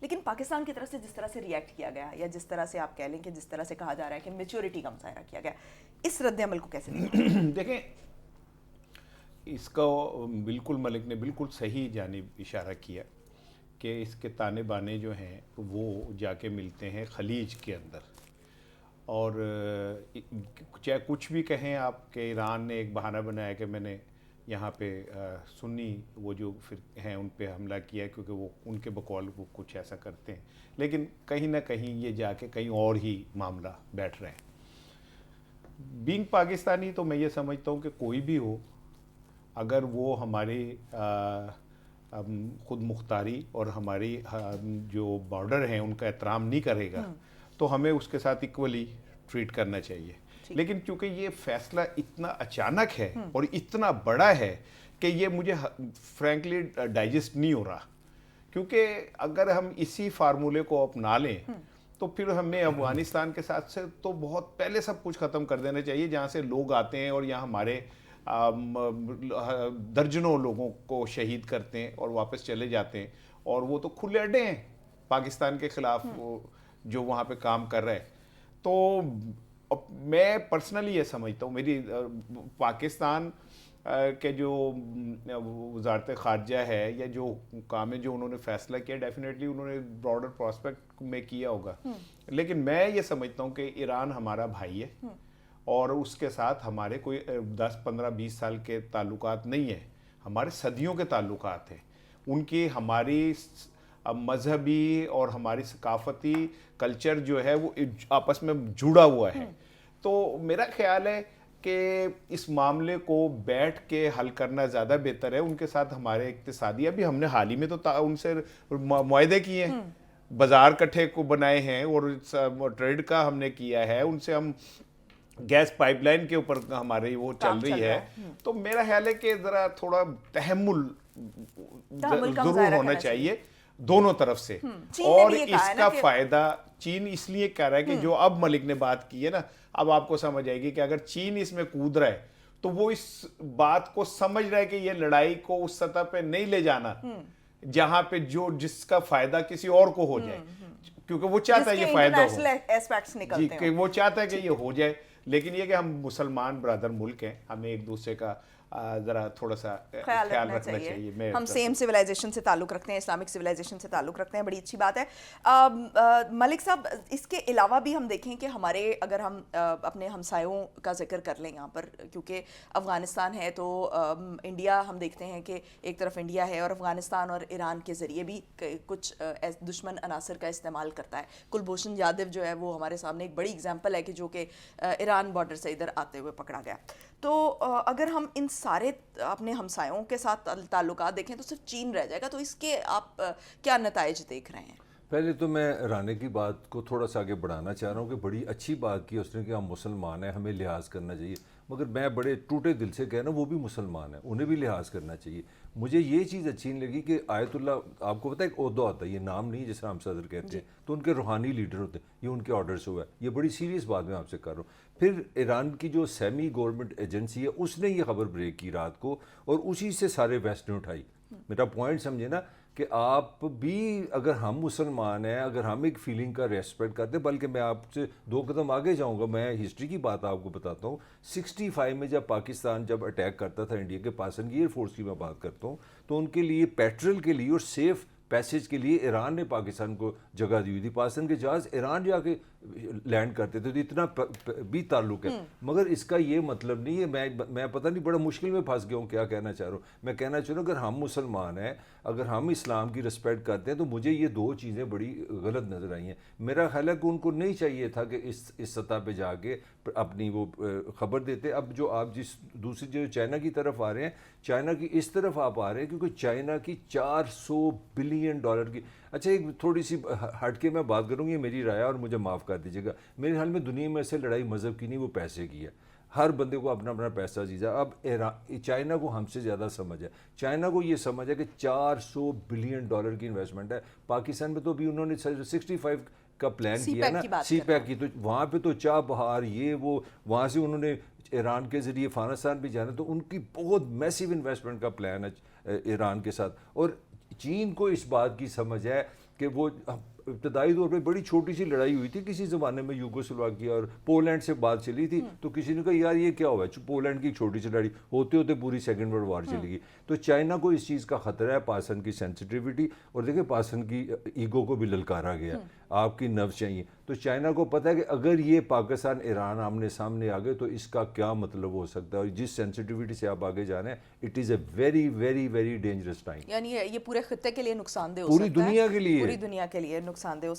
لیکن پاکستان کی طرف سے جس طرح سے ریئیکٹ کیا گیا یا جس طرح سے آپ کہہ لیں کہ جس طرح سے کہا جا رہا ہے کہ میچورٹی کا مظاہرہ کیا گیا, اس رد عمل کو کیسے دیکھیں؟ دیکھیں اس کا بالکل ملک نے بالکل صحیح جانب اشارہ کیا کہ اس کے تانے بانے جو ہیں وہ جا کے ملتے ہیں خلیج کے اندر. اور چاہے کچھ بھی کہیں آپ کہ ایران نے ایک بہانہ بنایا کہ میں نے یہاں پہ سنی وہ جو پھر ہیں ان پہ حملہ کیا کیونکہ وہ ان کے بقول وہ کچھ ایسا کرتے ہیں, لیکن کہیں نہ کہیں یہ جا کے کہیں اور ہی معاملہ بیٹھ رہے ہیں. بینگ پاکستانی تو میں یہ سمجھتا ہوں کہ کوئی بھی ہو, اگر وہ ہماری خود مختاری اور ہماری جو بارڈر ہیں ان کا احترام نہیں کرے گا تو ہمیں اس کے ساتھ ایکولی ٹریٹ کرنا چاہیے. لیکن چونکہ یہ فیصلہ اتنا اچانک ہے اور اتنا بڑا ہے کہ یہ مجھے فرینکلی ڈائجسٹ نہیں ہو رہا, کیونکہ اگر ہم اسی فارمولے کو اپنا لیں تو پھر ہمیں افغانستان کے ساتھ سے تو بہت پہلے سب کچھ ختم کر دینا چاہیے, جہاں سے لوگ آتے ہیں اور یہاں ہمارے درجنوں لوگوں کو شہید کرتے ہیں اور واپس چلے جاتے ہیں, اور وہ تو کھلے اڈے ہیں پاکستان کے خلاف جو وہاں پہ کام کر رہے ہیں. تو میں پرسنلی یہ سمجھتا ہوں, میری پاکستان کہ جو وزارت خارجہ ہے یا جو کام ہے جو انہوں نے فیصلہ کیا, ڈیفینیٹلی انہوں نے براڈر پراسپیکٹ میں کیا ہوگا, لیکن میں یہ سمجھتا ہوں کہ ایران ہمارا بھائی ہے اور اس کے ساتھ ہمارے کوئی 10 15 20 سال کے تعلقات نہیں ہیں, ہمارے صدیوں کے تعلقات ہیں. ان کی ہماری مذہبی اور ہماری ثقافتی کلچر جو ہے وہ آپس میں جڑا ہوا ہے. تو میرا خیال ہے کہ اس معاملے کو بیٹھ کے حل کرنا زیادہ بہتر ہے. ان کے ساتھ ہمارے اقتصادی, ابھی ہم نے حال ہی میں تو ان سے معاہدے کیے ہیں, بازار کٹھے کو بنائے ہیں اور ٹریڈ کا ہم نے کیا ہے ان سے. ہم گیس پائپ لائن کے اوپر ہماری وہ چل رہی ہے. تو میرا خیال ہے کہ ذرا تھوڑا تحمل ضرور ہونا چاہیے دونوں طرف سے. اور اس کا فائدہ چین اس لیے کہہ رہا ہے کہ جو اب ملک نے بات کی ہے نا, اب آپ کو سمجھ آئے گی کہ اگر چین اس میں کود رہا ہے تو وہ اس بات کو سمجھ رہا ہے کہ یہ لڑائی کو اس سطح پہ نہیں لے جانا جہاں پہ جس کا فائدہ کسی اور کو ہو جائے, کیونکہ وہ چاہتا ہے یہ فائدہ ہو, جی کہ وہ چاہتا ہے کہ یہ ہو جائے. لیکن یہ کہ ہم مسلمان برادر ملک ہیں, ہمیں ایک دوسرے کا ذرا تھوڑا سا خیال رکھنا چاہیے. ہم سیم سویلائزیشن سے تعلق رکھتے ہیں, اسلامک سویلائزیشن سے تعلق رکھتے ہیں, بڑی اچھی بات ہے. ملک صاحب, اس کے علاوہ بھی ہم دیکھیں کہ ہمارے, اگر ہم اپنے ہمسایوں کا ذکر کر لیں یہاں پر, کیونکہ افغانستان ہے تو انڈیا ہم دیکھتے ہیں کہ ایک طرف انڈیا ہے اور افغانستان اور ایران کے ذریعے بھی کچھ دشمن عناصر کا استعمال کرتا ہے. کلبھوشن یادو جو ہے وہ ہمارے سامنے ایک بڑی اگزامپل ہے کہ جو کہ ایران بارڈر سے ادھر آتے ہوئے پکڑا گیا. تو اگر ہم ان سارے اپنے ہمسایوں کے ساتھ تعلقات دیکھیں تو صرف چین رہ جائے گا, تو اس کے آپ کیا نتائج دیکھ رہے ہیں؟ پہلے تو میں رانے کی بات کو تھوڑا سا آگے بڑھانا چاہ رہا ہوں کہ بڑی اچھی بات کی اس نے کہ ہم مسلمان ہیں, ہمیں لحاظ کرنا چاہیے, مگر میں بڑے ٹوٹے دل سے کہنا وہ بھی مسلمان ہیں, انہیں بھی لحاظ کرنا چاہیے. مجھے یہ چیز اچھی نہیں لگی کہ آیت اللہ, آپ کو پتہ ہے ایک عہدہ ہوتا ہے, یہ نام نہیں جیسے ہم صدر کہتے ہیں, تو ان کے روحانی لیڈر ہوتے ہیں, یہ ان کے آرڈر سے ہوا ہے. یہ بڑی سیریس بات میں آپ سے کر رہا ہوں. پھر ایران کی جو سیمی گورنمنٹ ایجنسی ہے اس نے یہ خبر بریک کی رات کو, اور اسی سے سارے ویسٹ نے اٹھائی. میرا پوائنٹ سمجھے نا کہ آپ بھی, اگر ہم مسلمان ہیں, اگر ہم ایک فیلنگ کا ریسپیکٹ کرتے, بلکہ میں آپ سے 2 قدم آگے جاؤں گا, میں ہسٹری کی بات آپ کو بتاتا ہوں. 65 میں جب پاکستان جب اٹیک کرتا تھا انڈیا کے پاسنگ ایئر فورس کی میں بات کرتا ہوں, تو ان کے لیے پیٹرول کے لیے اور سیف پیسیج کے لیے ایران نے پاکستان کو جگہ دی ہوئی تھی. پاکستان کے جہاز ایران جا کے لینڈ کرتے تھے, تو اتنا بھی تعلق ہے. مگر اس کا یہ مطلب نہیں ہے, میں پتہ نہیں بڑا مشکل میں پھنس گیا ہوں کیا کہنا چاہ رہا ہوں. میں کہنا چاہ رہا ہوں اگر ہم مسلمان ہیں, اگر ہم اسلام کی رسپیکٹ کرتے ہیں, تو مجھے یہ 2 چیزیں بڑی غلط نظر آئی ہیں. میرا خیال ہے کہ ان کو نہیں چاہیے تھا کہ اس سطح پہ جا کے اپنی وہ خبر دیتے. اب جو آپ جس دوسری جو چائنا کی طرف آ رہے ہیں, چائنا کی اس طرف آپ آ رہے ہیں کیونکہ چائنا کی $400 بلین کی, اچھا ایک تھوڑی سی ہٹ کے میں بات کروں گی, یہ میری رائے اور مجھے معاف کر دیجیے گا. میرے خیال میں دنیا میں سے لڑائی مذہب کی نہیں, وہ پیسے کی ہے. ہر بندے کو اپنا اپنا پیسہ چیزا. اب چائنا کو ہم سے زیادہ سمجھ ہے, چائنا کو یہ سمجھ ہے کہ $400 بلین کی انویسٹمنٹ ہے. پاکستان میں تو ابھی انہوں نے 65 کا پلان کیا نا, سی پیک کی, تو وہاں پہ تو چاہ بہار یہ وہ, وہاں سے انہوں نے ایران کے ذریعے افغانستان بھی جانا, تو ان کی بہت میسیو انویسٹمنٹ کا پلان ہے ایران کے ساتھ. اور چین کو اس بات کی سمجھ ہے کہ وہ ابتدائی طور پہ بڑی چھوٹی سی لڑائی ہوئی تھی کسی زمانے میں یوگوسلاویکیا اور پولینڈ سے بات چلی تھی، تو کسی نے کہا یار یہ کیا ہوا ہے، پولینڈ کی ایک چھوٹی سی لڑائی ہوتے ہوتے پوری سیکنڈ ورلڈ وار چلی گئی. تو چائنا کو اس چیز کا خطرہ ہے، پاسن کی سینسٹیوٹی، اور دیکھیں پاسن کی ایگو کو بھی للکارا گیا، آپ کی نرو چاہیے. تو چائنا کو پتہ ہے کہ اگر یہ پاکستان ایران آمنے سامنے آ گئے تو اس کا کیا مطلب ہو سکتا ہے، اور جس سینسٹیوٹی سے آپ آگے جا رہے ہیں it is a very very very dangerous time. یعنی یہ پورے خطے کے لیے نقصان دہ ہو پوری سکتا ہے، دنیا کے لیے، پوری دنیا کے لیے نقصان دہ ہو سکتا ہے.